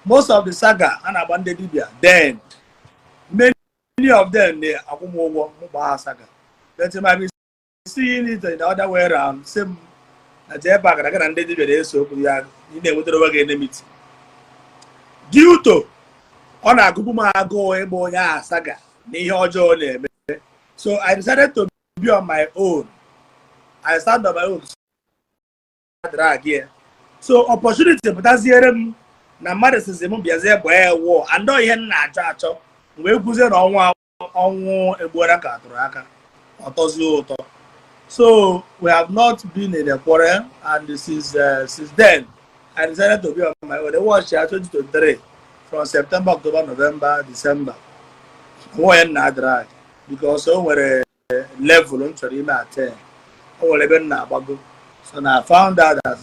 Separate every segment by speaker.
Speaker 1: most of the saga and abandoned Libya, then many of them they are saga. But you might be seeing it the other way around. Same Jpac and Ndi Igbo so you know what again due to on a Gubuma go ebo saga so I decided to be on my own. I started on my own drag here. So opportunity but that's here na mother says the movie war and no yen na chacho we guze no onwu egbora ka aturu aka otozi uto. So we have not been in a quarrel, and since then I decided to be on my own. I watched 2023 from September, October, November, December. Why not drag? Because we're a level on Traditionen at 10. So now I found out that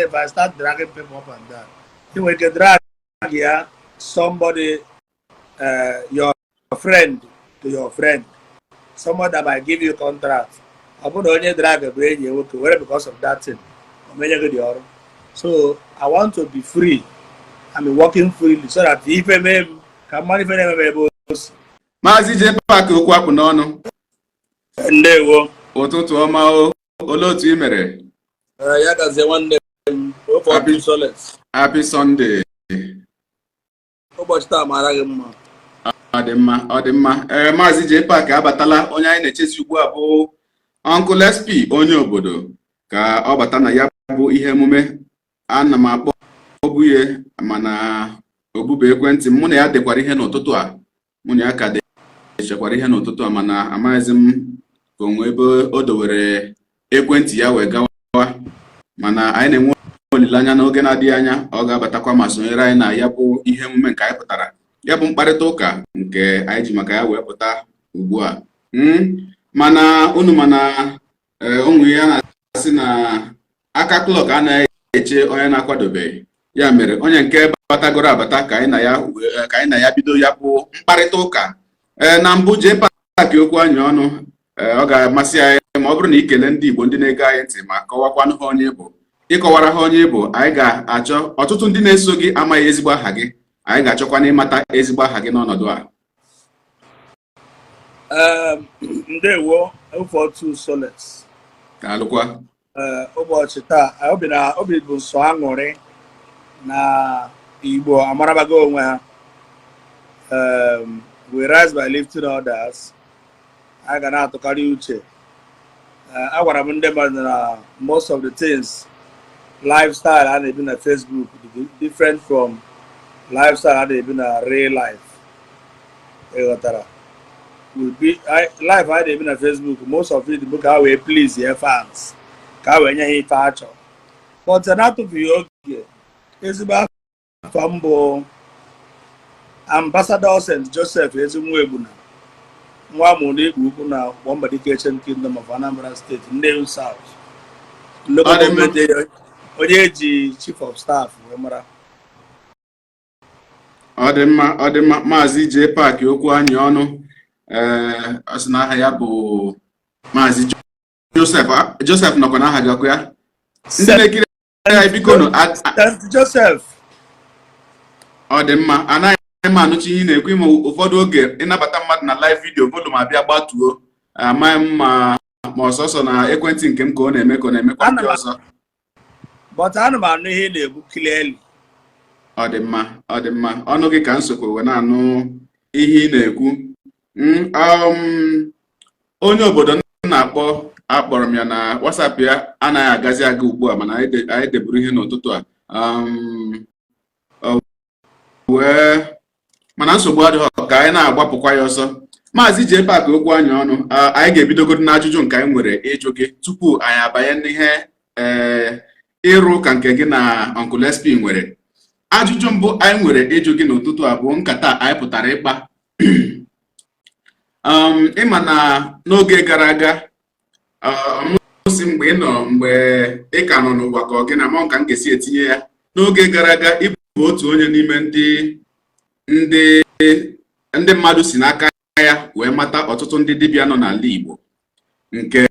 Speaker 1: if I start dragging people up and down, you will get drag here somebody, your friend to your friend, someone that might give you a contract. I put only drag a brain because of that thing. So I want to be free. I'm working freely so that if I may come manifest.
Speaker 2: Mazi Jpac okwu apụ n'ọnụ.
Speaker 1: Ndewo.
Speaker 2: Ụtụtụ ọma o. Olee otu ị mere?
Speaker 1: Ya gazie nwanne m. Happy Solace.
Speaker 2: Happy Sunday.
Speaker 1: Ụbọchị taa mara gị mma.
Speaker 2: Ọ dị mma. Mazi Jpac abatala. Onye anyị na-echezi ugbu a bụ Uncle SP onye obodo ka ọ bata na ya bụ ihe emume. Ana m akpọ obuye mana obube ekwentị mụ na ya dekwara ihe n'ụtụtụ a. Mụ na ya ka dechekwara ihe n'ụtụtụ a mana amaghịzi m ka onwe ebe o dowere ekwentị ya wee gawa mana anyị na-enwe olileanya n'oge na-adịghị anya ọ ga-abatakwa ma sonyere anyị na ya bụ ihe emume nke anyị pụtara ya bụ mkparịta ụka nke anyị ji maka ya wee pụta ugbu a mana unu mana onwe ya na-asị na aka klọk anaghị eche onye na-akwadobeghị ya mere onye nke batagoro abata ka anyị na ya bido ya bụ mkparịta ụka na mbụ Jpac okwu anyị ọnụ ọ ga-amasị anyị ma ọ bụrụ na ikele ndị Igbo ndị na-ege anyị ntị ma kọwakwanụ ha onye bụ ịkọwara ha onye bụ anyị ga-achọ ọtụtụ ndị na-eso gị amaghị ezigbo aha gị anyị ga-achọkwana ịmata ezigbo aha gị n'ọnọdụ a.
Speaker 1: Ndewo otu Solace
Speaker 2: ka alụkwa
Speaker 1: ụbọchị taa obi bụ nsọ aṅụrị na Igbo amarabago onwe ha. We rise by lifting others. I ga na-atụkarị uche. Agwara m ndị mmadụ na most of the things lifestyle a na-ebi na Facebook different from lifestyle a na-ebi na real life. Ịghọtara? Life a na-ebi na Facebook, most of it bụ ka wee please your fans, ka wee nye ha ife achọ. But na-atụfughị oge ezigbo afọ mbụ Ambassador St. Joseph Ezinwa nwa amụrụ Igbo ukwu na Gbọmbadike Kingdom of Anambra State, Nnewi South. Local government onye eji Chief of Staff wee mara.
Speaker 2: Ọ dị mma Maazị Jpac okwu anyị ọnụ ọ sị na aha ya bụ Maazị Joseph nọkwa n'aha gị ọkụ ya. Ndị na-ekiri ya biko nụ
Speaker 1: Joseph.
Speaker 2: Ọ dị mma anaghị m anụchi ihe na-ekwu ime ụfọdụ oge ịnabata mmadụ na live video volum abịa gbatuo amaghị m ma ọsọsọ na ekwentị nke m ka ọ na-emekwa ndị ọzọ.
Speaker 1: But ana m anụ ihe na-ekwu clearly.
Speaker 2: Ọ dị mma ọnụ gị ka nsokwa wee na-anụ ihe ị na-ekwu. Onye obodo na-akpọ akpọrọ m ya na WhatsApp ya anaghị agazi aga ugbu a mana anyị deburu ihe n'ụtụtụ a mana nsogbu adịghị ka anyị na-agbapụkwa ya ọsọ. Maazị Jpac okwu anyị ọnụ anyị ga-ebidogoro n'ajụjụ nke anyị nwere ịjụ gị tupu anyị abanye n'ihe ịrụ ụka nke gị na Uncle SP nwere. Ajụjụ mbụ anyị nwere ịjụ gị n'ụtụtụ a bụ nkata anyị pụtara ịkpa. Ịma na n'oge gara aga mụsị mgbe ị ka nọ n'ụwa ka ọ gị na mụ ka m ga-esi etinye ya n'oge gara aga ịbụ otu onye n'ime ndị mmadụ si n'aka ya wee mata ọtụtụ ndị dibịa nọ n'ala Igbo nke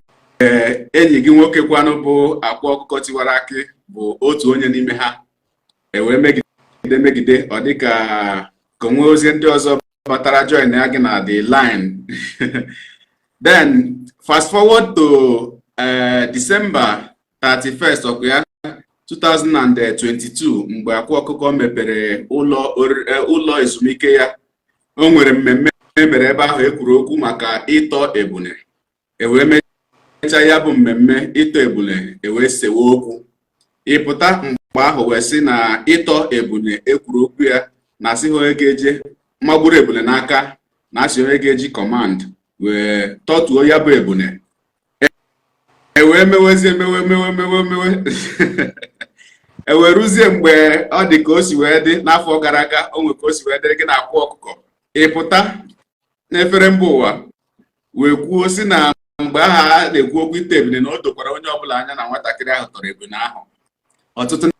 Speaker 2: enyi gị nwoke kwanụ bụ Akwa Okuko tiwara akị bụ otu onye n'ime ha wee megide ọ dị ka onwe ozi ndị ọzọ batara join ya gị na the line. Then fast forward to December 31st of ya 2022 mgbe Akwa Okuko mepere ụlọ ezumike ya. O nwere mmemme mere ebe ahụ ekwuru okwu maka ịtọ ebune. Ewee mecha ya bụ mmemme ịtọ ebune ewee sewe okwu. Ịpụta mgbe ahụ wee sị na ịtọ ebune ekwuru okwu ya na asịghị onye ga-eje magburu ebune n'aka na asị onye ga-eji command wee tọtuo ya bụ ebune. Ewee mewezie mewe ewee ruzie mgbe ọ dị ka o si wee dị n'afọ gara aga. O nwe ka o si wee dịrị gị na Akwa Okuko. Ịpụta n'efere mba ụwa wee kwuo si na mgbe aha a na-ekwu okwu ite ebune na o dokwara onye ọbụla anya na nwatakịrị ahụ tọrọ ebune ahụ. Ọtụtụ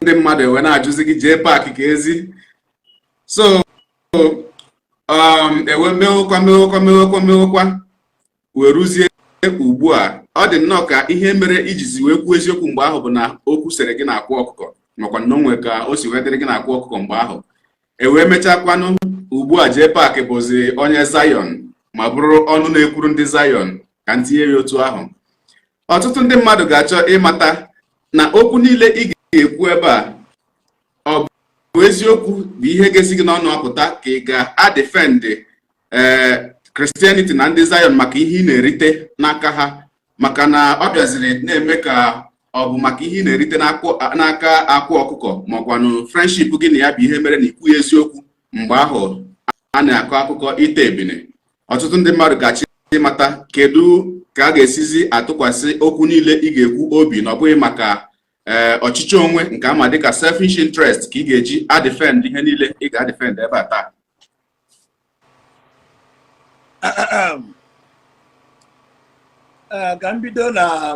Speaker 2: ndị mmadụ ewe na-ajụzi gị Jpac ka ezi. So ewe mewekwa wee ruzie ugbu a. Ọ dị nnọọ ka ihe mere ijizi wee kwuo eziokwu mgbe ahụ bụ na okwu sere gị na Akwa Okuko makwa na onwe ka o si wee dịrị gị na Akwa Okuko mgbe ahụ. Ewee mechakwanụ ugbu a Jpac bụzi onye Zion ma bụrụ ọnụ na-ekwuru ndị Zion ka ntinye ya otu ahụ. Ọtụtụ ndị mmadụ ga-achọ ịmata na okwu niile ị ga-ekwu ebe a ọ bụ eziokwu bụ ihe ga-esi gị n'ọnụ apụta ka ị ga-adefend Christianity na ndị Zion maka ihe ị na-erite n'aka ha, maka na ọ bịaziri na-eme ka ọ bụ maka ihe ị na-erite n'aka Akwa Okuko makwanụ friendship gị na ya bụ ihe mere na ikwu eziokwu mgbe ahụ a na-akọ akụkọ ite ebine. Ọtụtụ ndị mmadụ ga-achọ ịmata kedu ka a ga-esizi atụkwasị okwu niile ị ga-ekwu obi na ọ bụghị maka ọchịchị onwe nke ama dịka selfish interest ka ị ga-eji adefend ihe niile ị ga-adefend ebe a taa.
Speaker 1: Ka m bido na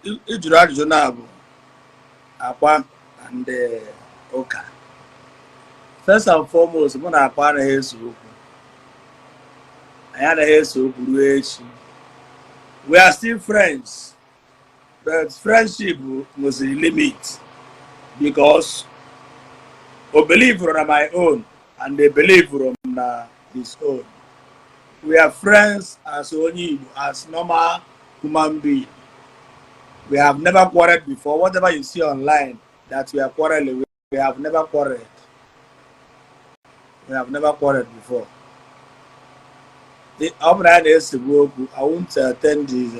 Speaker 1: ịjụrụ ajụjụ na-abụ Akwa na ndị ụka. First and foremost, mụ na Akwa anaghị eso okwu. Anyị anaghị eso okwu ruo echi. We are still friends, but friendship was a limit because I believe on my own and they believe on his own. We are friends as Igbo, as normal human beings. We have never quarreled before. Whatever you see online that we are quarreling, we have never quarreled. We have never quarreled before. I won't attend this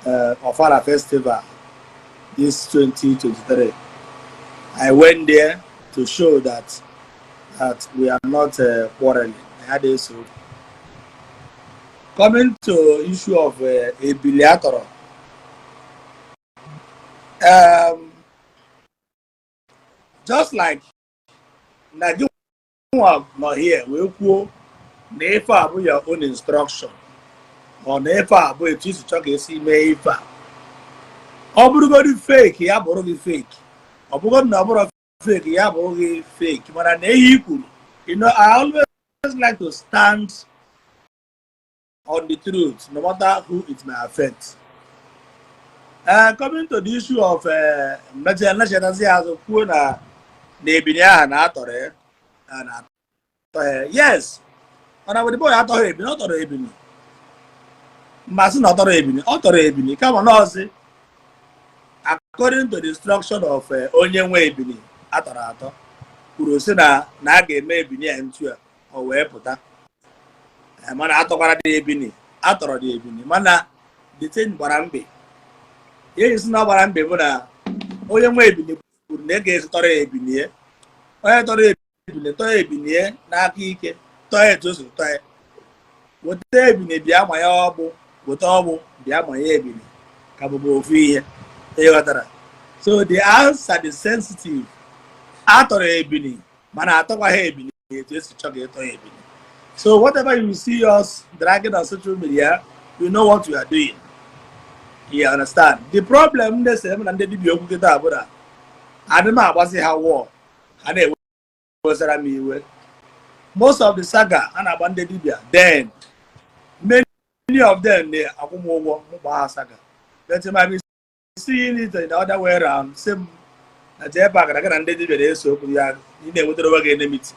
Speaker 1: Ọmenala Festival this 2023. I went there to show that we are not quarreling. I had a so. Coming to issue of a bilateral. Just like Nigerian not here, we go never your own instruction or never it is to check see me if Obrigado fake, yeah, borrow fake. Obrigado number of fake, yeah, borrow fake. But I equal. You know, I always like to stand on the truth, no matter who it may affect. Coming to the issue of Attire, yes, and I would boy Attire, not Attire. Masin Attire, come on, say. According to the instruction of Onyenwe Ebini, Attire, who said that Nage may be into or where put that. Mana Attire de Ebini, Attire de Ebini, Mana detain Barambe. Here is not Barambe, but Onyenwe Ebini, who negates Attire Ebini, Attire Ebini, Naki, Toy Joseph Toy. What they Ebini, Biama Yabo, what all Biama Ebini, Cabo Fee. So the answer is sensitive. Attire Ebini, Mana Attire Ebini, just to check it. So whatever you see us dragging on social media, you know what we are doing. You understand? The problem is that and they did you get that. I don't know what how war. And it was most of the saga and abandoned Libya. Then many of them they are more saga. That might be seeing it the other way around. Same na Jpac na kana ndị dibịa na-eso okwu ya ị na-enwetara onwe gị enmity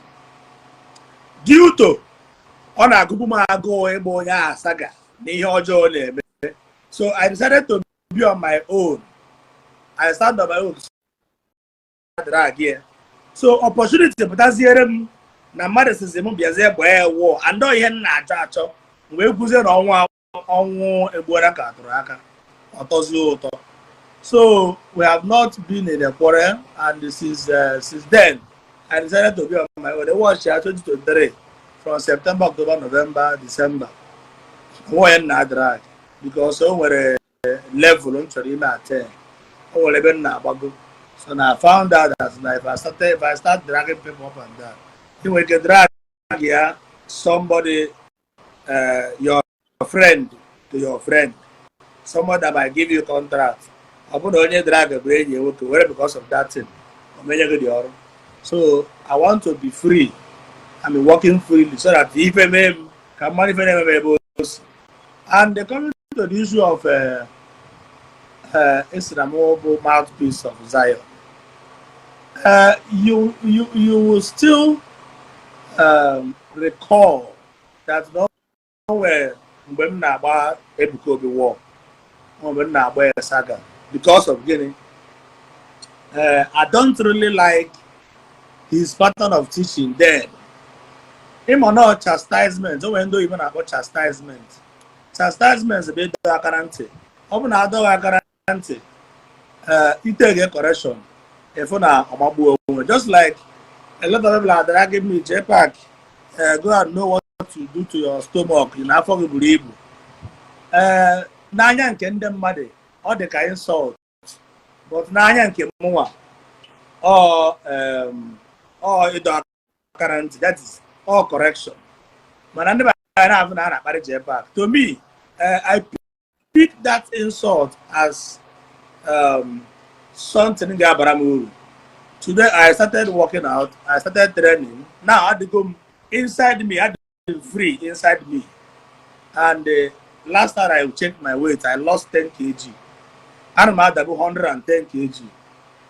Speaker 1: due to ọ na-agụpụ m agụụ ịgba onye asaga na ihe ọjọọ na-eme. So I decided to be on my own. I started on my own drag here. So opportunity pụtaziere m na mmadụ sizi m bịazie gbaa wụọ andọ ihe m na-achọ achọ wee guzie na ọnwụ egbuora ka atụrụ aka ọtọzie ụtọ. So we have not been in a quarrel, and since then I decided to be on my own. I watched 2023 from September, October, November, December. When na drag because o nwere level m chọrọ ime Attire. O nwere ebe m na-agbago. So now I found out that if I start dragging people up and down, you will get drag here somebody, your friend to your friend, someone that might give you contract. I put only drag a brain you to wear because of that thing. So I want to be free. I'm working freely so that if I can manifest. And coming to the issue of Islamable mouthpiece of Zion. You will still recall that nowhere when Ebuka Obi war, when saga, because of Guinea. I don't really like his pattern of teaching then. Him or not chastisement, so when do even about chastisement. Chastisement is a bit guarantee. Open other guarantee. You take a correction. If just like a lot of people are dragging me, Jpac, go and know what to do to your stomach. You know, for believe. Nanya and them muddy, or the kind salt, but Nanya and Kimua, or guarantee. That is all correction. But I never have married Jpac. To me, I pick that insult as something. Today I started working out, I started training. Now I become inside me, I become free inside me. And last time I checked my weight, I lost 10 kg. I'm at about 110 kg.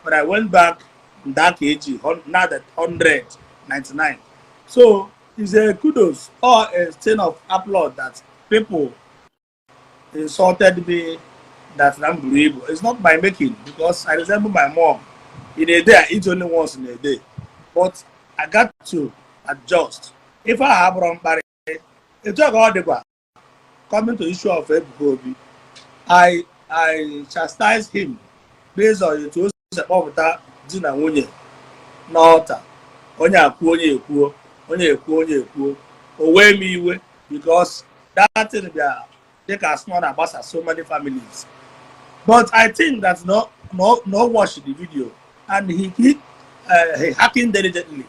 Speaker 1: But I went back that kg, now that 199. So it's a kudos or a thing of applaud that people insulted me that I'm unbelievable. It's not my making because I resemble my mom. In a day, I eat only once in a day. But I got to adjust. If I have wrong barrier, it's not all the coming to the issue of Ebuka Obi, I chastise him based on it was about that Dina Wunye, Nota, Onya Kuo, away me way, because that thing they can small about so many families. But I think that's no watch the video. And he hacking diligently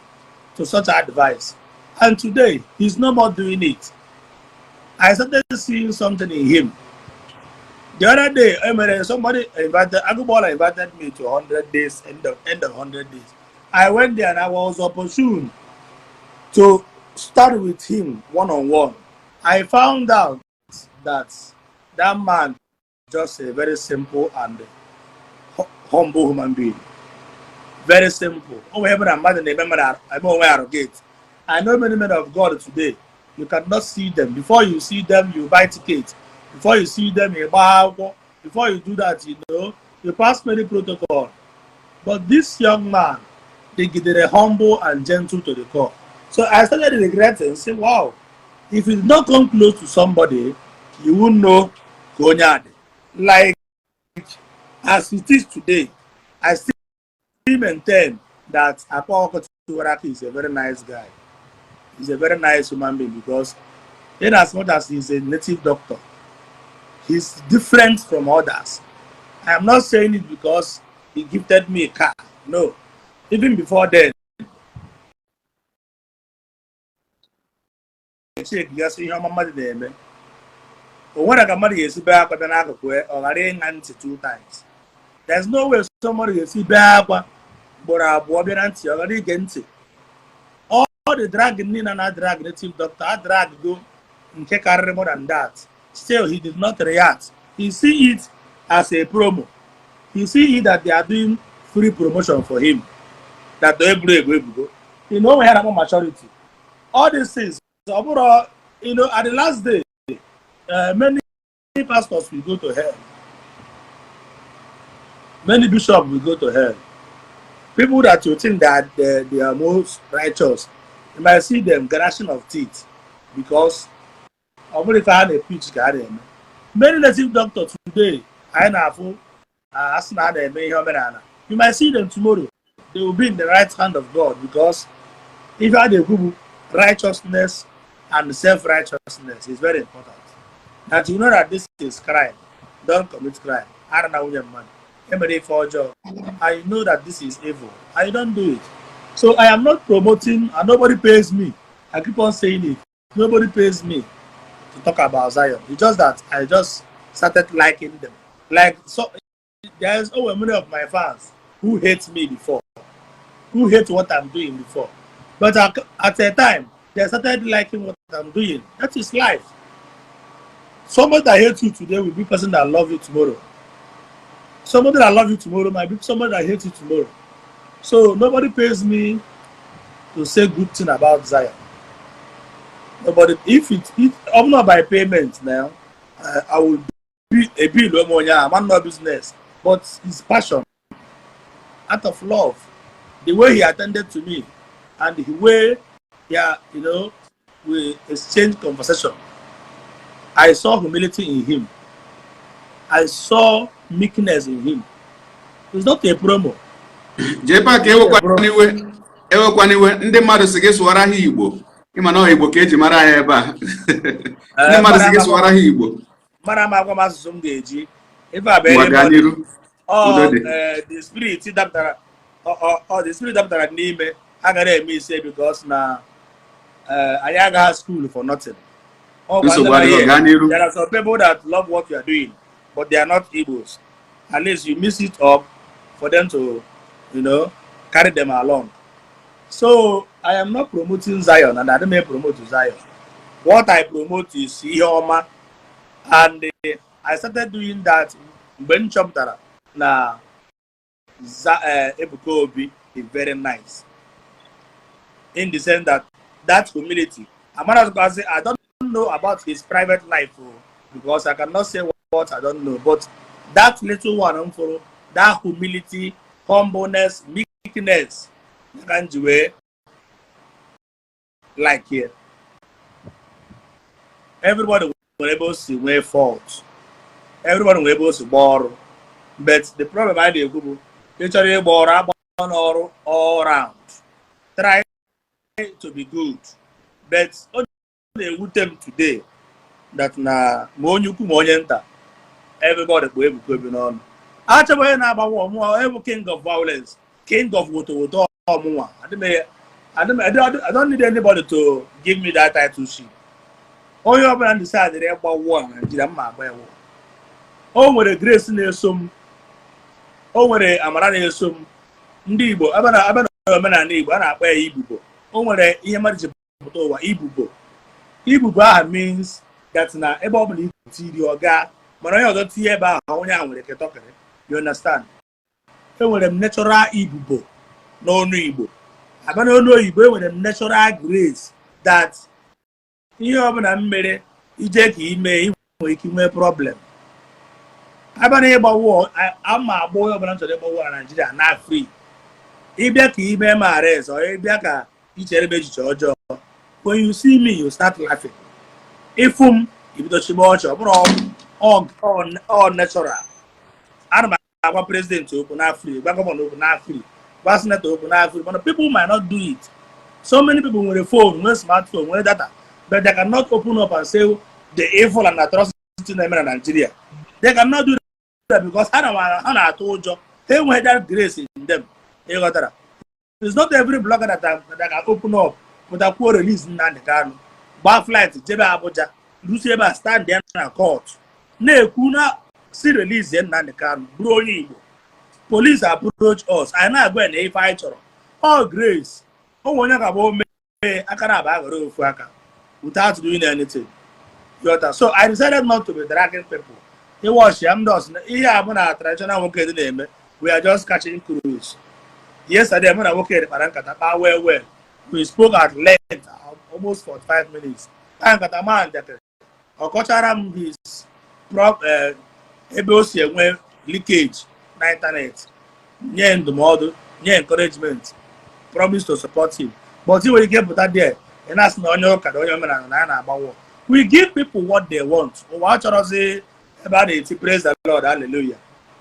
Speaker 1: to such advice. And today, he's no more doing it. I started seeing something in him. The other day, somebody invited, Agwu invited me to 100 days, end of 100 days. I went there and I was opportune to start with him one-on-one. I found out that that man just a very simple and humble human being. Very simple. I know many men of God today. You cannot see them. Before you see them, you buy tickets. Before you see them, you buy. Before you do that, you pass many protocols. But this young man, they're humble and gentle to the core. So I started regretting and say, wow, if you did not come close to somebody, you won't know Gonyade. Like as it is today, I still maintain that Akwa Okuko is a very nice guy. He's a very nice human being because in as much as he's a native doctor, he's different from others. I am not saying it because he gifted me a car. No. Even before then, two times. There's no way somebody will see back, but all the drag in and drag native doctor, I drag go and take more than that. Still, he did not react. He see it as a promo. He see it that they are doing free promotion for him. That you know, we had a maturity. All these things, overall, you know, at the last day, many pastors will go to hell. Many bishops will go to hell. People that you think that they are most righteous, you might see them gnashing of teeth because of if I had a pitch garden. Many native doctors today, I know, you might see them tomorrow. They will be in the right hand of God because if you had a good righteousness and self-righteousness is very important. That you know that this is crime. Don't commit crime. I don't know your money. Everybody for a job. I know that this is evil. I don't do it. So I am not promoting and nobody pays me. I keep on saying it. Nobody pays me to talk about Zion. It's just that I just started liking them. Like, so there's over many of my fans who hate me before, who hate what I'm doing before. But at a time, they started liking what I'm doing. That is life. Somebody that hates you today will be a person that love you tomorrow. Somebody that love you tomorrow might be somebody that hates you tomorrow. So nobody pays me to say good thing about Zion. Nobody. If I'm not by payment now, I will be a bill. I'm not business, but his passion, out of love, the way he attended to me, and the way, yeah, you know, we exchange conversation. I saw humility in him. I saw meekness in him. It's not a promo.
Speaker 2: Jpac ewekwana iwe ndị mmadụ si gị sụwara ha Igbo ịma na Igbo ka eji mara ya ebe a ndị mmadụ si gị sụwara ha Igbo
Speaker 1: mara ma agwa m asụsụ m ga-eji ife abịa the spirit dapụtara n'ime agaghị eme ise because na anyị agaghị school for nothing. There are some people that love what you are doing but they are not Igbos. At least you mix it up for them to, you know, carry them along. So I am not promoting Zion, and I don't mean promote Zion. What I promote is Ioma, and I started doing that when Chomtara na Ebuka Obi is very nice. In the sense that humility. I don't know about his private life because I cannot say what I don't know, but that little one for that humility, humbleness, meekness, like here. Everybody will be able to wear fault. Everybody will be able to borrow. But the problem I do, literally borrow all around. Try to be good. But what they would them today that na everybody will be able to be on. Actually, I'm king of violence, king of water. I don't need anybody to give me that title sheet. All you have to decide about one and did my way. Oh, with a grace in some, oh, with a Amara in some Ndi Igbo, Omenala Igbo, and I pay Igbo. Oh, with a Iwaji Igbo means that na everybody see your guy, but I don't see about how you talk. You understand? So with a natural Igbo, no Igbo. I don't know Igbo with a natural grace that you have a mere, you take him a problem. I don't know about war. I'm a boy of an war in Nigeria, not free. If you keep my race or if you when you see me, you start laughing. If you all natural. I'm a president to open free, back up on open free, Basnet to open free, but people might not do it. So many people with a phone, with a smartphone, with data, but they cannot open up and say the evil and atrocity in Nigeria. They cannot do that because I told you, they will that grace in them. It's not every blogger that can open up with a poor release in the bar flight, Jeba Abuja, Luciaba stand there in a court. Ne kuna see release in the car, police approach us. I now go and a fighter. Oh, grace. Oh, when about me, I can't have without doing anything. So I decided not to be dragging people. He was Yamdos. He have a traditional name. We are just catching cruise. Yesterday, when I woke up at well. We spoke at length, almost 45 minutes. And Kataman that Okocharam his able leakage na internet. Yeah, the model, yeah, encouragement, promise to support him. But he will get put that there, and that's no about. We give people what they want. Watch us say about it. Praise the Lord, hallelujah.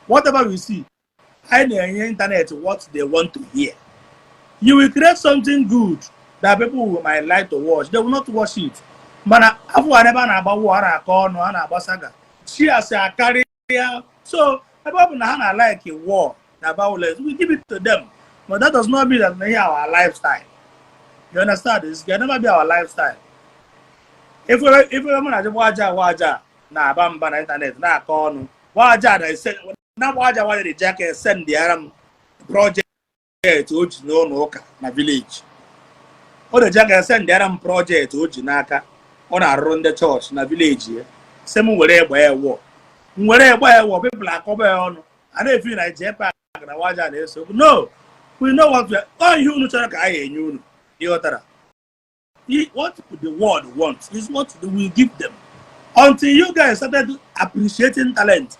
Speaker 1: Whatever we see, I know on the internet what they want to hear. You will create something good that people might like to watch. They will not watch it. But I never know about what I call no about saga. She has a career. So about Nahana like a war about less. We give it to them. But that does not mean that they are our lifestyle. You understand? This can never be our lifestyle. If we waja na bamba na internet na call waja na said na waja why the jacket send the project to no na village. Or the jacket send the project to Ojinaka on around the church na village here. Same way where war. Wherever people are coming on, and they feel like Jpac and Iwaji. So no, we know what we are. Oh, you know, what the world wants is what we give them. Until you guys started appreciating talent,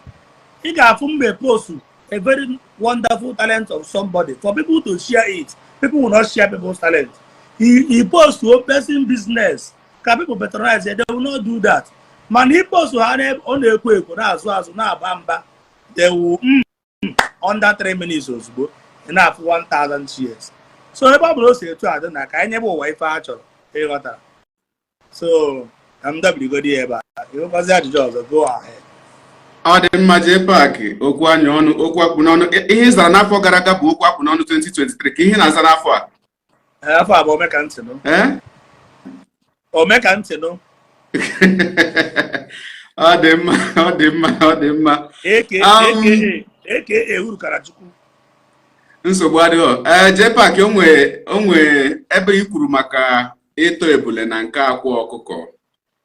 Speaker 1: you can post a very wonderful talent of somebody for people to share it. People will not share people's talent. He posts to a person business. Can people patronize it? They will not do that. Man, he posts to have on the equipment as well as now bamba. They will under 3 minutes or so enough 1,000 shares. So the Bible says to us that I never wife actually. So I'm good here, but you was that job. Go ahead.
Speaker 2: Ọ dị mma Jpac okwu anyị ọnụ okwu akpụ n'ọnụ ihe ịzara n'afọ gara aga bụ okwu akpụ n'ọnụ 2023 ka ihe na-aza n'afọ a
Speaker 1: afọ abụọ mee ka ntị nụ o mee ka ntị nụ
Speaker 2: ọ dị mma
Speaker 1: eke uru Karachukwu
Speaker 2: nsogbu adịghị Jpac onwe ebe i kwuru maka ịtọ ebule na nke Akwa Okuko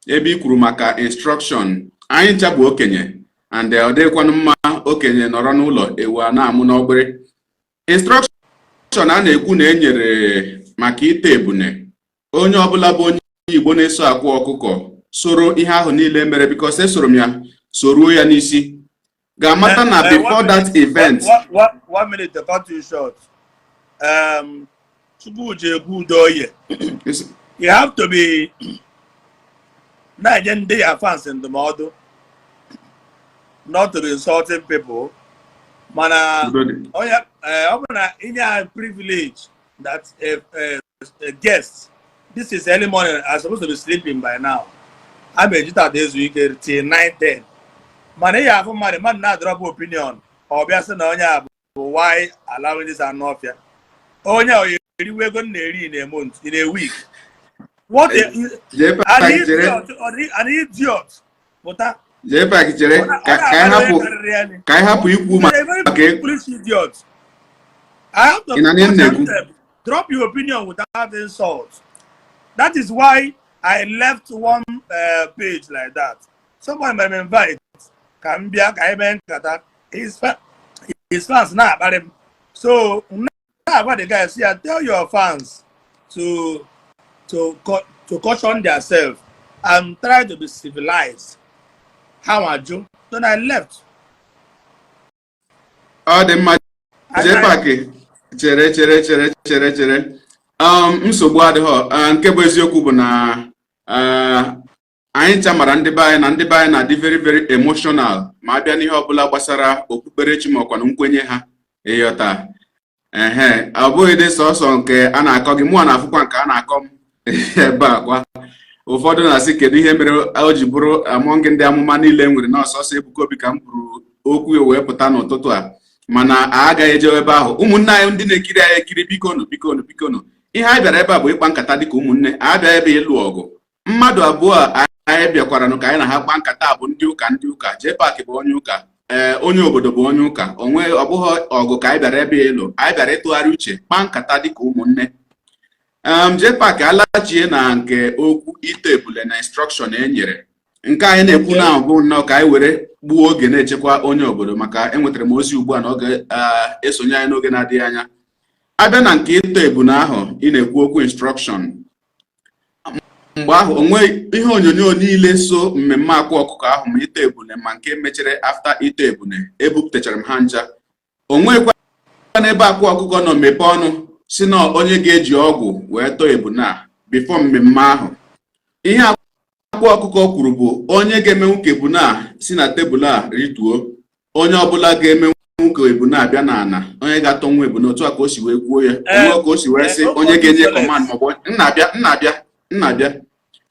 Speaker 2: ebe i kwuru maka instruction anyị ncha bụ okenye and ọ dịkwanụ mma okenye nọrọ n'ụlọ ewu a na-amụ n'ọgbere. Instruction a na-ekwu na enyere maka ite ebune onye ọbụla bụ onye Igbo na-eso Akwa Okuko soro ihe ahụ niile mere because esoro m ya soruo ya n'isi ga-amata na before that event
Speaker 1: 1 minute to cut you short. You have to be not fans in the model, not to be insulting people. Mana, in your privilege that a guest, this is early morning, I'm supposed to be sleeping by now. I made it out this week till 9-10. Man, you have money, man, not drop opinion. Obviously, why allowing this and not here. Oh, no, we're going to in a month, in a week. What an idiot. What a
Speaker 2: Jpac
Speaker 1: very foolish idiot. I have to drop your opinion without insult. That is why I left one page like that. Someone might invite Kambia Kaiben Kata. His fans now about him. So now what the guys here, tell your fans to caution themselves and try to be civilized. How are you? Then I left.
Speaker 2: Oh, the Jpac chere. Nsogbu adịghị nke bụ eziokwu bụ na anyị chamara ndị be anyị na-adị very very emotional ma abịa n'ihe ọbụla gbasara okpukperechi ma ọkwa na nkwenye ha ịghọta ọ bụghị dị sọsọ nke a na-akọ gị mụọ na-afụkwa nke a na-akọ m ebe akwa ụfọdụ na-asị kedu ihe mere o ji bụrụ among ndị amụma niile nwere na ọsọsọ Ebuka Obi ka m kwuru okwu wee pụta n'ụtụtụ a mana a agaghị eje ebe ahụ. Ụmụnne anyị ndị na-ekiri anyị ekiri bikonu ihe anyị bịara ebe a bụ ịkpa nkata dịka ụmụnne abịa ebe ịlụ ọgụ mmadụ abụọ anyị bịakwara ka anyị na ha kpa nkata bụ ndị ụka Jpac bụ onye ụka onye obodo bụ onye ụka ọ bụghị ọgụ ka anyị bịara ebe ịlụ anyị bịara ịtụgharị uche kpa nkata dịka ụmụnne. Jpac alachie na nke okwu ite ebule na instruction enyere nke anyị na-ekwu na bụ nnọọ ka anyị were gbuo oge na-echekwa onye obodo, maka enwetara m ozi ugbu a na oge esonye anyị n'oge na-adịghị anya. Abịa na nke ịtọ ebune ahụ ị na-ekwu okwu instruction, mgbe ahụ onwe ihe onyonyo niile so mmemme akwa ọkụkọ ahụ ma ịtọ ebune ma nke mechere after ịtọ ebune ebupụtachara m ha ncha. Onwekwa n'ebe akwa ọkụkọ nọ mepe ọnụ si na onye ga-eji ọgwụ wee tọọ ebune a before mmemme ahụ. Ihe akwa ọkụkọ kwuru bụ onye ga-emenwu ka ebune a si na tebụl a rituo, onye ọbụla ga-emenwu ka ebune a bịa n'ala, onye ga-atọ nwa ebune otu a ka o si wee kwuo ya. Onwe ka o si wee sị onye ga-enye command maọbụ nnabịa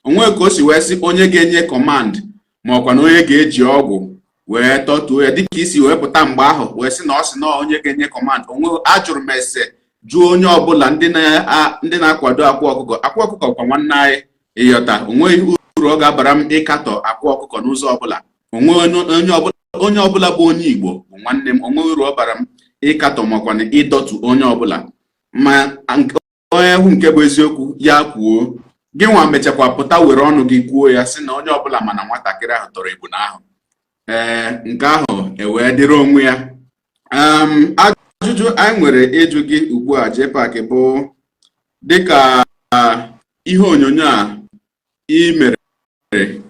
Speaker 2: onwe ka o si wee sị onye ga-enye command ma ọkwa na onye ga-eji ọgwụ wee tọtuo ya, dịka isi wee pụta mgbe ahụ wee sị na ọ sị na onye ga-enye command. Onwe ajụrụ m ese jụọ onye ọbụla ndị na-akwado akwa ọkụkọ kwa nwanne anyị ịyọta. Onwe uru ọ ga-abara m ịkatọ akwa ọkụkọ n'ụzọ ọbụla. Onye ọbụla bụ onye Igbo bụ nwanne m. Onwe uru ọ bara m ịkatọ makwa na ịdọtu onye ọbụla, ma onye hụ nke bụ eziokwu ya kwuo. Gị nwa mechakwa pụta were ọnụ gị kwuo ya sị na onye ọbụla mana nwatakịrị ahụ tọrọ ebune ahụ. Nke ahụ ewee dịrị onwe ya. Ajụjụ anyị nwere ịjụ gị ugbu a Jpac bụ dịka ihe onyonyo a ị mere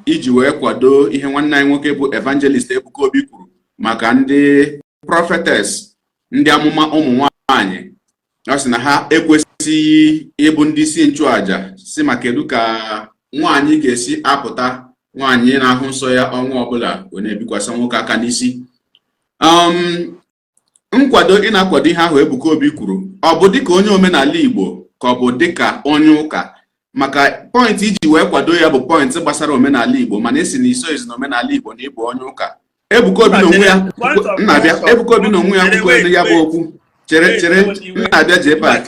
Speaker 2: iji wee kwado ihe nwanne anyị nwoke bụ Evangelist Ebuka Obi kwuru maka ndị prophetess, ndị amụma ụmụ nwaanyị. Ọ sị na ha ekwesịghị ịbụ ndị isi nchụaja, si maka kedu ka nwaanyị ga-esi apụta, nwaanyị na-ahụ nsọ ya ọnwa ọbụla wee na-ebikwasị nwoke aka n'isi. Nkwado ị na-akwado ihe ahụ Ebuka Obi kwuru, ọ bụ dịka onye omenala Igbo ka ọ bụ dịka onye ụka? Maka pọintị iji wee kwado ya bụ pọintị gbasara omenala Igbo, mana esi na iso ezi na omenala Igbo na ịbụ onye ụka. Ebuka Obi n'onwe ya Ebuka Obi n'onwe ya kwukwere ya bụ okwu. Chere na-abịa Jpac.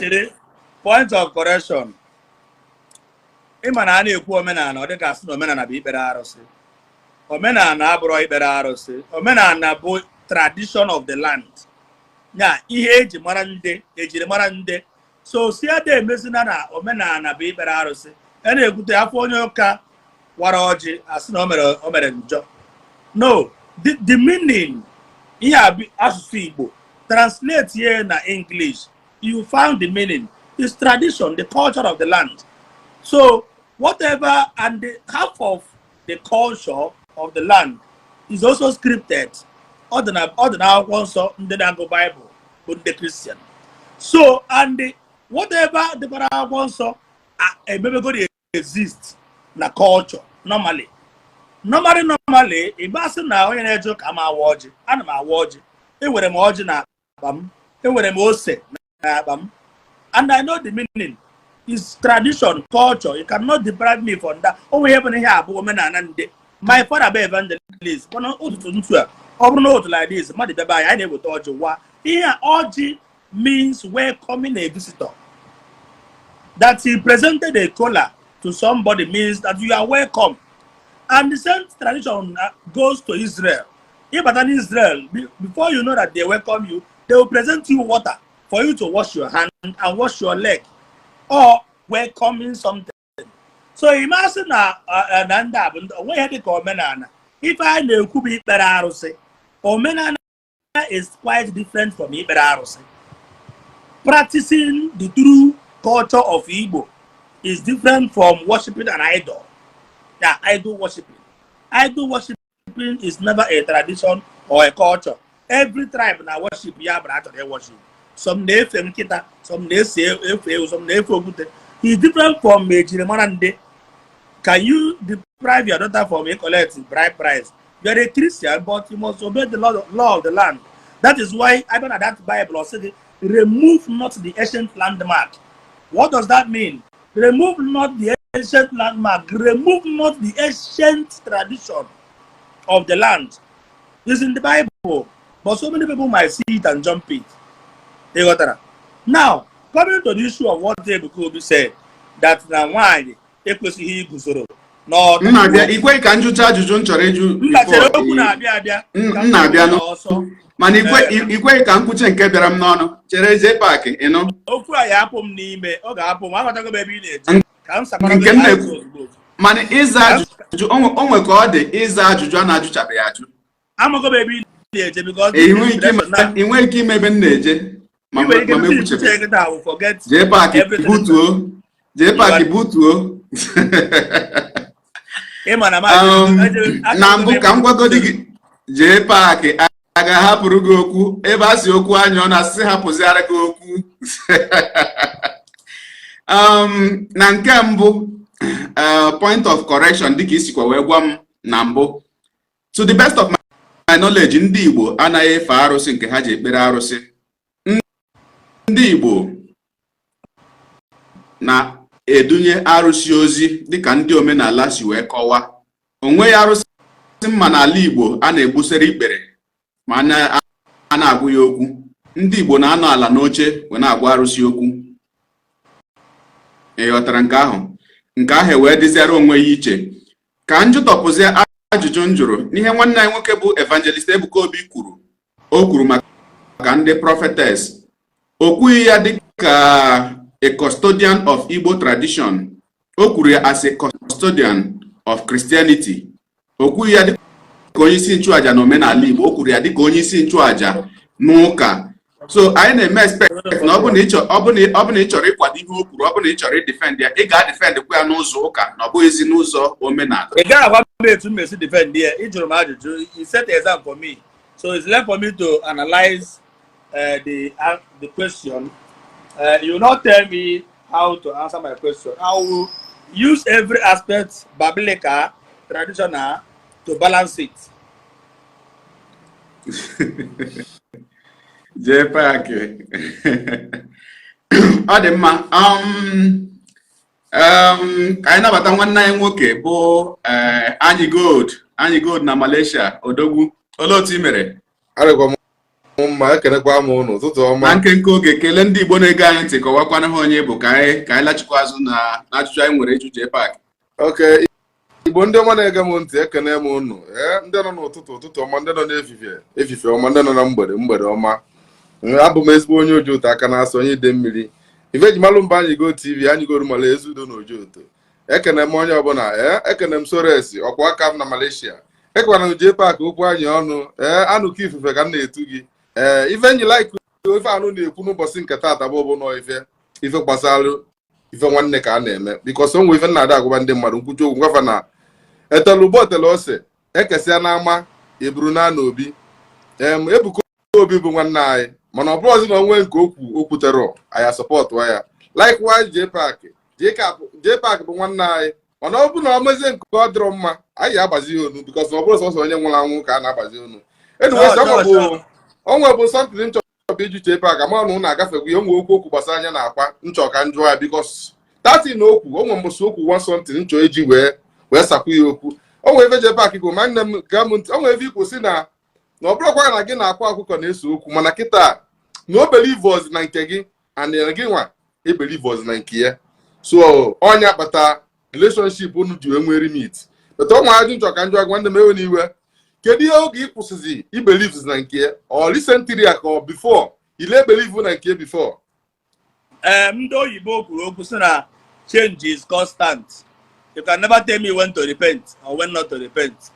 Speaker 1: Point of correction. Ịma na a na-ekwu omenala, ọ dịka asị na omenala bụ ikpere arụsị. Omenala abụrụ ikpere arụsị. Omenala bụ tradition of the land. Ya ihe eji mara ndị, ejiri mara ndị. So si ada emezina na omenala bụ ikpere arụsị. A na-ekwute afọ onye ụka wara ọjị asị na o mere njọ. No, the meaning ihe asụsụ Igbo, translate here na English, you found the meaning. It's tradition, the culture of the land. So whatever, and half of the culture of the land is also scripted. Ordinary also in the Bible, in the Christian. So and whatever the Bible also maybe going to exist na culture normally. Normally, if I say now when I joke, I'm a watch, and I'm a watch. It would imagine na bam. It would imagine na bam. And I know the meaning. It's tradition, culture. You cannot deprive me from that. Oh, we have here women and my father be evangelist. But not to like this. I never told you what. Here, orgy means welcoming a visitor. That he presented a collar to somebody means that you are welcome. And the same tradition goes to Israel. If at Israel, before you know that they welcome you, they will present you water for you to wash your hand and wash your leg, or welcoming something. So imagine if I know Kubi Perarose, Omenala is quite different from Iberarose. Practicing the true culture of Igbo is different from worshiping an idol. Yeah, idol worshiping. Idol worshiping is never a tradition or a culture. Every tribe now worship Yabra, they worship. Some day Femkita, some day say some day for good. He's different from Majirimanande. Can you deprive your daughter from a collect bride price? You are a Christian, but you must obey the law of the land. That is why even at that Bible said, remove not the ancient landmark. What does that mean? Remove not the ancient landmark. Remove not the ancient tradition of the land. It's in the Bible, but so many people might see it and jump it. They got that. Now, coming to the issue of what Ebuka Obi said, that now why ekwesịghị iguzoro n'ọdụ.
Speaker 2: Nnabịa ikwe ka njụcha ajụjụ nchọrọ ịjụ nnabịa mana ikwe ka nkwuche nke bịara m n'ọnụ chere Jpac ịnụ
Speaker 1: okwu a ya apụ m n'ime ọ ga-apụ m aghọtago m ebe ị na-eje ka m sapara
Speaker 2: nke m na-ekwu mana ịza onwe ka ọ dị ịza ajụjụ a na-ajụchabeghị ajụ.
Speaker 1: Amago baby na-eje because
Speaker 2: inwe ike ime ebe m na-eje ma mekwuchebe. Jpac butuo. Na mbụ ka m gwagodi gị, Jpac a ga-ahapụrụ gị okwu ebe a si okwu anya ọ na-asị hapụziara gị okwu. Na nke mbụ, point of correction dịka isikwa wee gwa m na mbụ, to the best of my knowledge, ndị Igbo anaghị efe arụsị nke ha ji ekpere arụsị. Ndị Igbo na-edunye arụsị ozi dịka ndị omenala si wee kọwaa. Onweghị arụsị mma n'ala Igbo a na-egbusere ikpere ma a na-agwụ ya okwu. Ndị Igbo na-anọ ala n'oche wee na-agwa arụsị okwu. Ị ghọtara nke ahụ? Nke ahụ wee dịziara onwe ya iche. Ka njụtọpụzie ajụjụ njụrụ n'ihe nwanne anyị nwoke bụ Evangelist Ebuka Obi kwuru. O kwuru maka ndị prophetess. O kwughị ya dịka a custodian of Igbo tradition. O kwuru ya as a custodian of Christianity. O kwughị ya dịka onye isi nchụaja na omenala Igbo. O kwuru ya dịka onye isi nchụaja n'ụka. So anyị na-eme expect na ọ bụ na ị chọrọ ịkwado ihe o kwuru, ọ bụ na ị chọrọ idefend ya, ị ga-adefend kwa ya n'ụzọ ụka na ọ bụghịzi n'ụzọ omenala.
Speaker 1: Ị gaghị agwa m etu m esi defend ya. Ị jụrụ m ajụjụ, you set the exam for me, so it's left for me to analyze the question. You will not tell me how to answer my question. I will use every aspect, biblical, traditional, to balance it.
Speaker 2: Jpac ọ dị mma. Ka anyị nabata nwanne anyị nwoke bụ anyị gold na Malaysia. Odogwu, olee otu ị mere?
Speaker 3: Arịkwa m mma, ekenekwa m unu, ụtụtụ ọma.
Speaker 2: Na nkenke oge kelee ndị Igbo na-ege anyị ntị, kọwakwana ha onye bụ ka anyị lachikwa azụ na ajụjụ anyị nwere ịjụ Jpac.
Speaker 3: Okay, Igbo ndị ọma na-ege m ntị, ekene m unu. Ndị nọ n'ụtụtụ ọma, ndị nọ n'efifie ọma, ndị nọ na mgbede ọma. Abụ m ezigbo onye ojoto aka na-asọ onye ide mmiri. Ife ji malụ mba anyị go TV, anyị goru mala ezudo na ojoto. Ekene m onye ọbụla, ekene m Soresi ọkwa aka m na Malaysia. Ekwana m Jpac okwu anyị ọnụ, anụ ka ifufe ka m na-etu gị. Ife nyi like ife anụ na-ekwu n'ụbọchị nke taata bụ ọbụna ife gbasara ife nwanne ka a na-eme. Bikos o nwe ife na-ada agwụba ndị mmadụ nkwuchi okwu ngwafa na etelugbo otele ose ekesịa n'ama eburu na Obi. Ebuka Obi bụ nwanne anyị, mana ọ bụrụzi na onwe nke okwutere anyị sọpọtụ ya. Likewise Jpac bụ nwanne anyị, mana ọ bụ na ọ mezie nke ọ dịrọ mma anyị agbazi onu, bikos na ọ bụrụ sọsọ onye nwụrụ anwụ ka a na-agbazi onu. Onwe bụ something nchọba iju Jpac ama na ụnụ agafegwu ihe onwe okwu gbasara anya na akwa nchọ ka njụọ ya, bikos 30 na okwu onwe mbụsị okwu one something nchọ eji wee sakwu ya okwu. Onwe ebe Jpac ikwu ma nne m ka m ntị, onwe ebe ikwu si na ọ bụrụkwa na gị na Akwa Okuko na-eso okwu, mana kịta na o belivers na nke gị and gị nwa ebelivers na nke ya. So onye akpata relationship unu ji wee nwee limit. But ọ nwa ajụ nchọ ka njụ agwa ndị m ewe n'iwe. Kedu ihe oge ị kwụsịzi ibelives na nke ya? Or recently ka ọ before ile believe na nke before?
Speaker 1: Ndị oyibo kwuru okwu sị na change is constant. You can never tell me when to repent or when not to repent.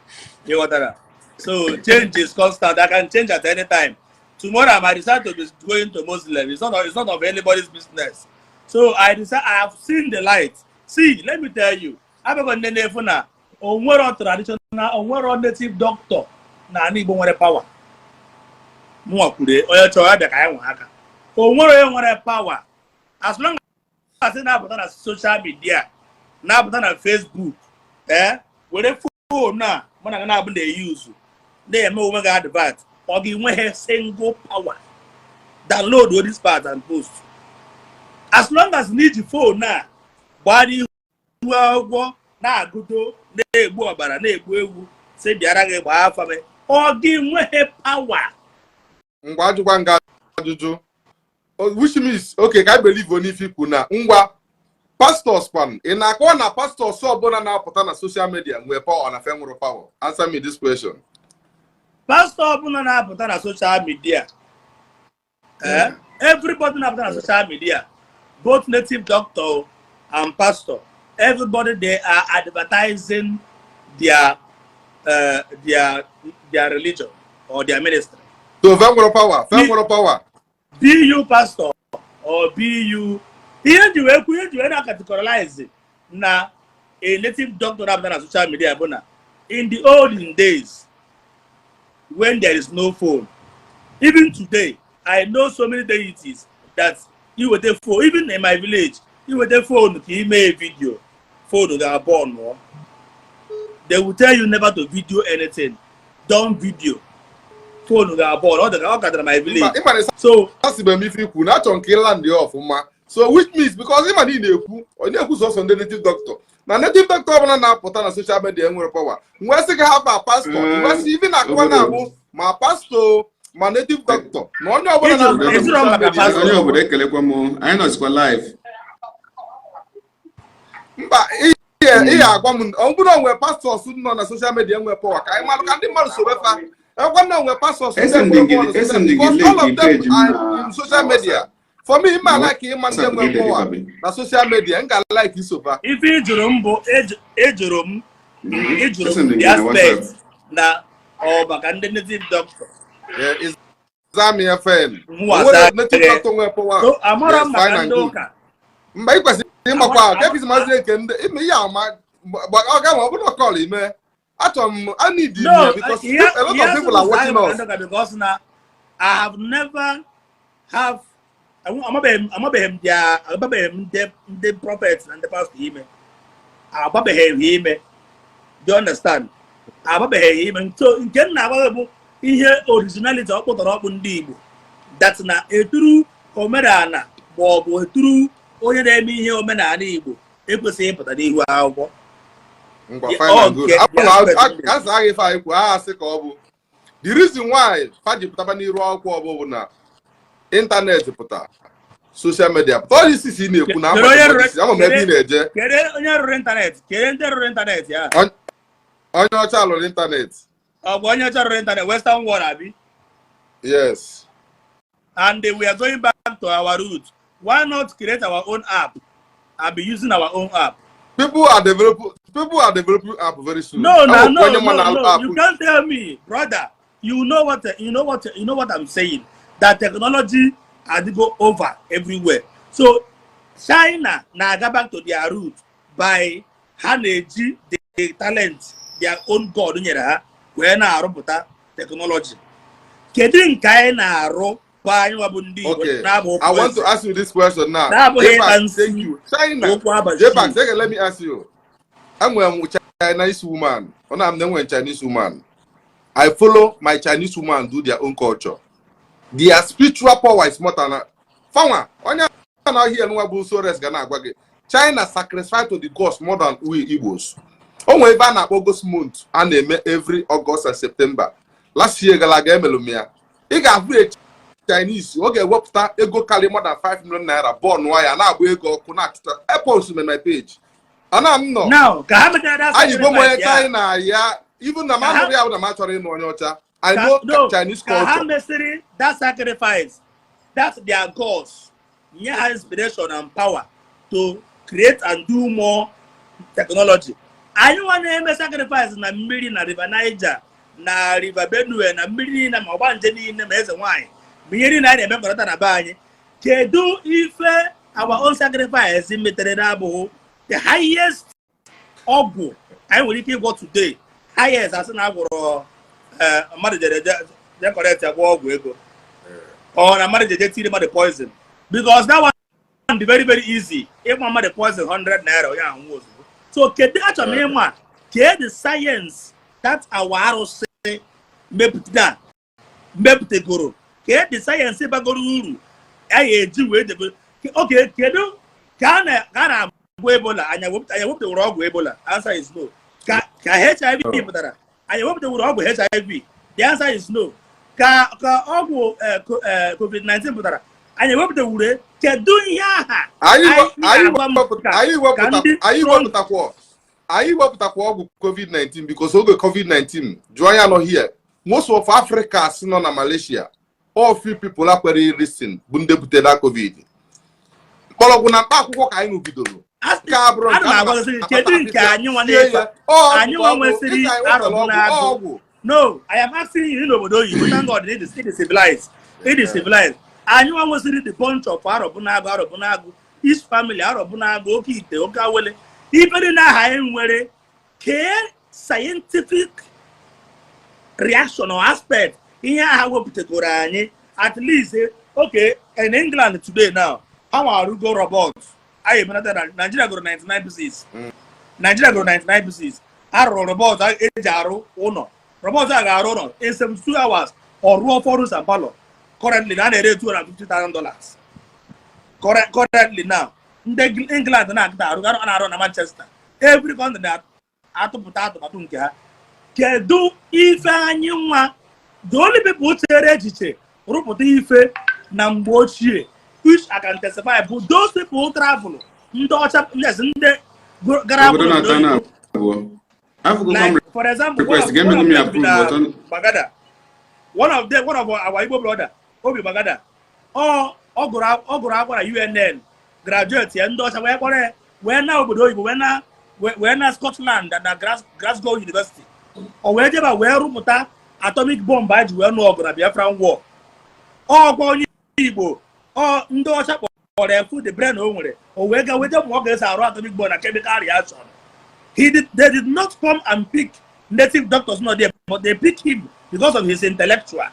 Speaker 1: You got that? So change is constant. I can change at any time. Tomorrow I might decide to be going to Muslim. It's not of anybody's business. So I have seen the light. See, let me tell you, I'm going to na onwero traditional, onwero native doctor na Ndi Igbo nwere power. Mwa kwure onye chọrọ abịa ka anyị nwe aka. Onwero nwere power. As long as ị na-apụta na social media, na-apụta na Facebook, were phone na mana na-abụ na-use na-eme onwe gị advert, ọ ga-enweghị single power. Download this part and post. As long as need phone na gbara ihu ụgwọ na-agụdo na-egbu ọbara na-egbu ewu si bịara gị gbaa afa m, ọ ga-enweghị power.
Speaker 3: Ngwa ajụkwa nga ajụjụ, which means okay ka I believe on ife ikwu na ngwa pastors kwan ị na-akọ na pastors ọbụla na-apụta na social media nwee power na fe nwere power? Answer me this question.
Speaker 1: Pastor ọbụla na-apụta na social media, everybody na-apụta na social media, both native doctor and pastor, everybody they are advertising their religion or their ministry.
Speaker 3: So power.
Speaker 1: Be you pastor or be you here you categorize na a native doctor on social media. In the olden days, when there is no phone, even today, I know so many deities that you would have phone, even in my village, you would have phone to make a video, phone that are born more. They will tell you never to video anything. Don't video. Phone that are born. All that in my village. So
Speaker 3: so which means because him and Neku so some native doctor. Now native doctor na put on social media and power. When say have a pastor, when even Akwa Okuko, my pastor, my native doctor. No one over
Speaker 2: I know it's live.
Speaker 3: But yeah, where pastors on social media and power. I man so better. I where pastors because all of them are in social media. For me, I like him and them power. Na social media, and I like this over.
Speaker 1: If Ejurum, the aspect na native doctor.
Speaker 3: Yeah, is Zambia fan. Native doctor where power.
Speaker 1: So Amara Makandoka.
Speaker 3: Mbai kwasi makwa. Get his master can me ya ma. But I will call him. I need him because a lot of people are watching us.
Speaker 1: Because now I have never have. I'm about the prophets and the past him. I'm about him. Do you understand? I'm about him. So in general, here originality of Ndi Igbo. That's not a true Omenala. Bobble, a true Omenala Igbo. It was simple that they were out.
Speaker 3: The reason why Faji Tabani Rock now. Internet puta social media all this is in I'm internet yeah on your channel internet
Speaker 1: Western world abi
Speaker 3: yes
Speaker 1: and we are going back to our roots. Why not create our own app and be using our own app?
Speaker 3: People are developing app very soon.
Speaker 1: No, you can't tell me, brother. You know what I'm saying. That technology has to go over everywhere. So China now go back to their root by Haneji the talent, their own god where now robota technology. Kedin kaina ro by Wabundi.
Speaker 3: Okay, I want to ask you this question now. Thank you. China. Jpac, let me ask you. I'm a Chinese woman. I'm not Chinese woman. I follow my Chinese woman do their own culture. Their spiritual power is more than Fama. China sacrificed to the gods more than we Igbos. Only even August month and they make every August and September. Last year, Galaga Melomia. He got Chinese. Okay, what ego carry more than 5 million naira born why and now we go connect apples in my page. And I'm not
Speaker 1: now.
Speaker 3: I go more China, yeah. Even the man of the matter in one I know Chinese culture.
Speaker 1: That sacrifice, that's their goals. Near inspiration and power to create and do more technology. I don't want to sacrifice na Miri na River Niger, na River Benue, na Miri na Mawanjeni na Meza wine. Miri na remember that Abani. Can do if our own sacrifice in Meterabo, the highest ogbu. I will give what today. Highest as an agro. Mother they correct or a mother they teach the poison because that one be very easy. If my mother poison 100 naira, yeah, so can the science that our say maybe that maybe the guru can the science say baguru I do with the okay can Ebola and I hope the wrong Ebola answer is no. Can HIV better? I hope they would all HIV. The answer is no. COVID-19 putara. I hope they would can do here.
Speaker 3: Are you COVID-19 because of COVID-19? Joanna not here. Most of Africa is not in Malaysia. All few people are very recent. Bunde butela COVID. Polo kuna pa kuko kainu bidolo.
Speaker 1: No, I am asking you in Obodo Oyibo. Thank God it is civilized. It is civilized. And you want to see the bunch of Arabunago, his family, Arabunago, Okite, Okawele. Even in a high way, care scientific reaction or aspect. Here, I hope to at least, okay, in England today now, how are you go robots? I am another Nigeria go 99 pieces. Nigeria go 99 pieces. I robots, I jaro, no. Robots are run in 72 hours or raw for and palo. Currently, now they $250,000. Currently now, in England, and Manchester, every country that to put out of Atunka can do if I knew one. The only people who say register, Rupotife, Nambochi, which I can testify, but those people who travel, like, for example, Bagada. One of our Igbo brother, Obi Bagada. Oh, Ogura UNN graduate and where now we're now Scotland and Glasgow University. Or wherever where Rumuta atomic bomb by no Biafran war. Oh, Boni Igbo. Oh, Ndosha or their food the brand only. Or where the workers are atomic bomb and chemical reaction. They did not come and pick native doctors, not there, but they picked him because of his intellectual.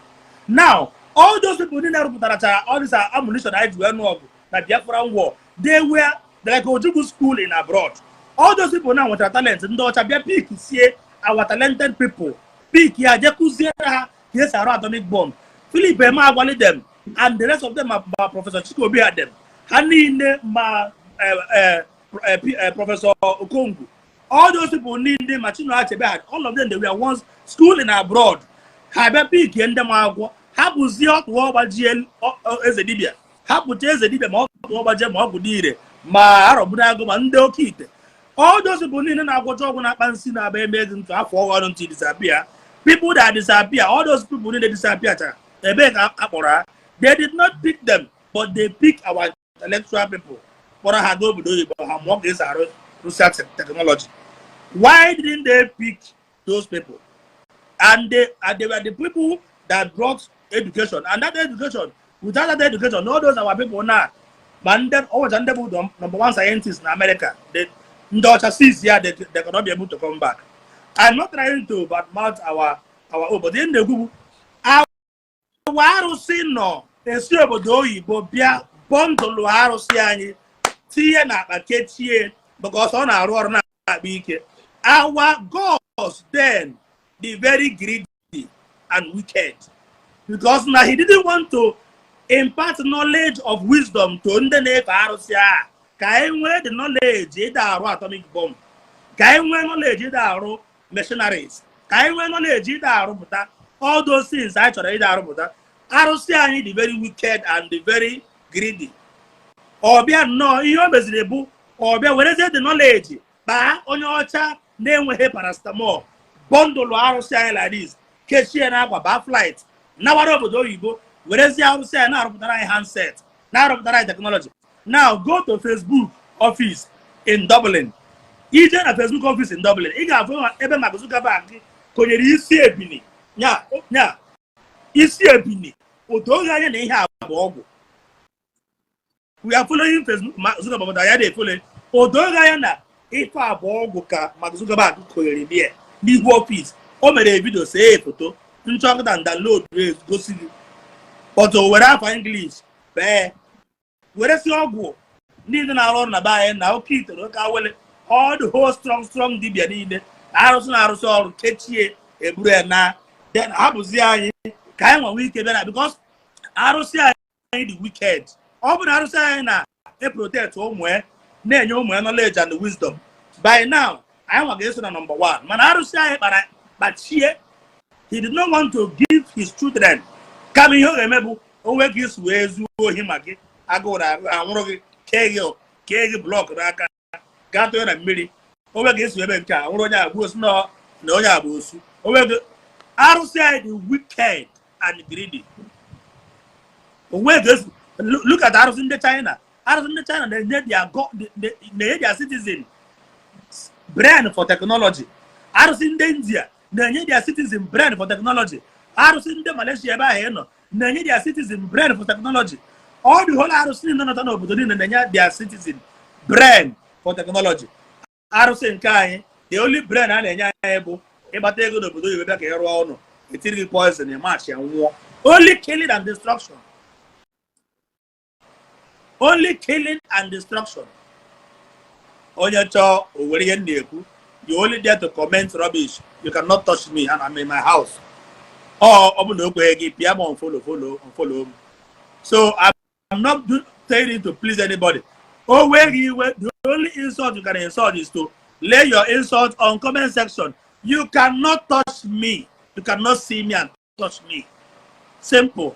Speaker 1: Now, all those people in all these ammunition I know that Biafran war, they were like Ojugu school in abroad. All those people now with their talents, and those are pick see our talented people. Pick here, Jakuzera, here's our atomic bomb. Philip Emma one of them, and the rest of them are Professor Chikobi at them. Hanine Professor Okongu. All those people need them, all of them, they were once schooling abroad. Have pick and them agua. Habu ziot war GL as a dibia. Habu tes a dibia over Jam Ma Arabunago Mando Kite. All those people need an agua job when I fancy now be made into a forward until disappear. People that disappear, all those people need to disappear. They beg Apora. They did not pick them, but they pick our intellectual people. What I had over doing about how more is our research technology. Why didn't they pick those people? And they were the people that brought education. And that education, without that education, all those our people now. But then always number one scientists in America. They cannot be able to come back. I'm not trying to badmouth our but in the group, our no, they see about Bobia, Bondolo Harosiani, Tiana, Ketie, because on our run. Our gods then be very greedy and wicked because now he didn't want to impart knowledge of wisdom to underneath Arosia. Kainwe the knowledge either atomic bomb, Kainwe knowledge either missionaries, Kainwe knowledge either all those things actually either Arosia is the very wicked and the very greedy. Or be no, you always the book, or be where is the knowledge? Ba on your chat, name with paracetamol, bundle Arosia like this, Keshi and Agua, flight. Now, what over do you go? Where is the Arosia now of the right handset? Now of the right technology. Now go to Facebook office in Dublin. Even a Facebook office in Dublin. You got Ebe Magazuka Bank, Koyeri Isi Ebini. Yeah. Isi Ebini. Otoga and have Bobo. We are following Facebook Magazuka Babadaya, following Otoga. If I Bogoka, Magazuka Koyeri, the office. O mere video say photo. You talk and download, go see. But wherever English, bear. Where is your go? Need an hour on a buy and now keep look all the whole strong Dibia needed. Arosol, Ketchie, Ebrena, then Abuzia, Kaima wicked because Arosia the wicked. Open Arosia, they protect homewhere, near your knowledge and the wisdom. By now, I am against the number one. Man, Arosia, but she, he did not want to give his children. Coming here, remember, over his ways, him again. Agora, I'm going to keg block, got to a milli. Over against Rebecca, Oroja was no Yabus. Over the outside, the wicked and greedy. Where does look at ours in the China? Arụsị ndị China na-enye their citizen brain for technology. Arụsị ndị India na-enye their citizen brain for technology. Arụsị ndị Malaysia ebe ahụ nọ na-enye their citizen brain for technology. All the whole arụsị niile nọ n'obodo niile na-enye their citizen brain for technology. Arụsị nke anyị, the only brain a na-enye anyị bụ ịgbata ego n'obodo oyibo bịa ka ị rụọ ụlọ, etiri poison, ịmachi ya nwụọ. Only killing and destruction. Only killing and destruction. Onye chọọ o were ihe na-ekwu, you only there to comment rubbish. You cannot touch me and I'm in my house. Or ọ bụ na okwe gị pịa m unfollow me. So I'm not telling you to please anybody. Oh, the only insult you can insult is to lay your insult on comment section. You cannot touch me. You cannot see me and touch me. Simple.